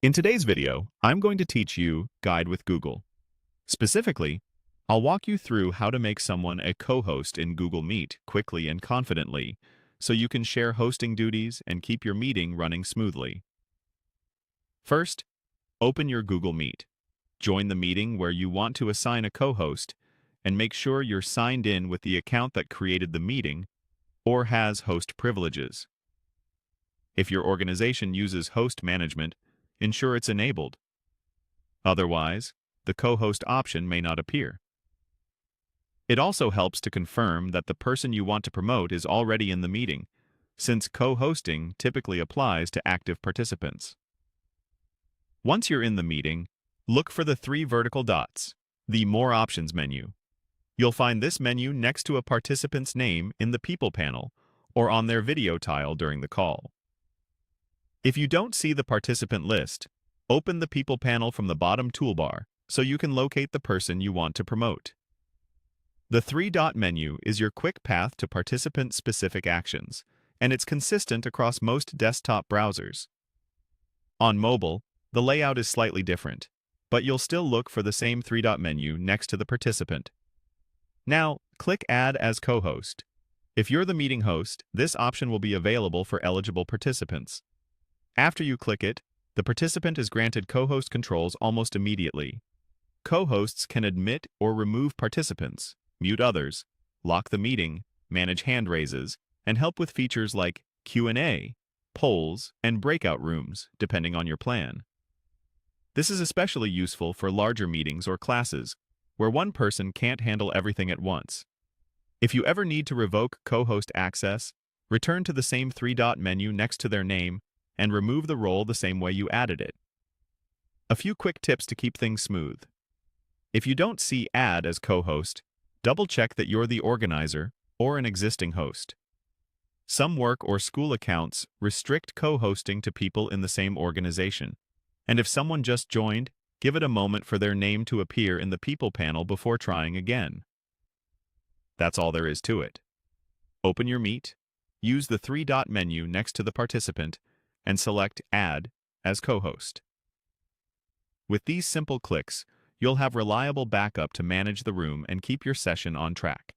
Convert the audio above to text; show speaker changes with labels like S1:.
S1: In today's video, I'm going to teach you Guide with Google. Specifically, I'll walk you through how to make someone a co-host in Google Meet quickly and confidently, so you can share hosting duties and keep your meeting running smoothly. First, open your Google Meet. Join the meeting where you want to assign a co-host, and make sure you're signed in with the account that created the meeting or has host privileges. If your organization uses host management, ensure it's enabled. Otherwise, the co-host option may not appear. It also helps to confirm that the person you want to promote is already in the meeting, since co-hosting typically applies to active participants. Once you're in the meeting, look for the three vertical dots, the More Options menu. You'll find this menu next to a participant's name in the People panel or on their video tile during the call. If you don't see the participant list, open the People panel from the bottom toolbar so you can locate the person you want to promote. The three-dot menu is your quick path to participant-specific actions, and it's consistent across most desktop browsers. On mobile, the layout is slightly different, but you'll still look for the same three-dot menu next to the participant. Now, click Add as Co-host. If you're the meeting host, this option will be available for eligible participants. After you click it, the participant is granted co-host controls almost immediately. Co-hosts can admit or remove participants, mute others, lock the meeting, manage hand raises, and help with features like Q&A, polls, and breakout rooms, depending on your plan. This is especially useful for larger meetings or classes, where one person can't handle everything at once. If you ever need to revoke co-host access, return to the same three-dot menu next to their name and remove the role the same way you added it. A few quick tips to keep things smooth. If you don't see Add as co-host, double-check that you're the organizer or an existing host. Some work or school accounts restrict co-hosting to people in the same organization, and if someone just joined, give it a moment for their name to appear in the People panel before trying again. That's all there is to it. Open your Meet, use the three-dot menu next to the participant, and select Add as co-host. With these simple clicks, you'll have reliable backup to manage the room and keep your session on track.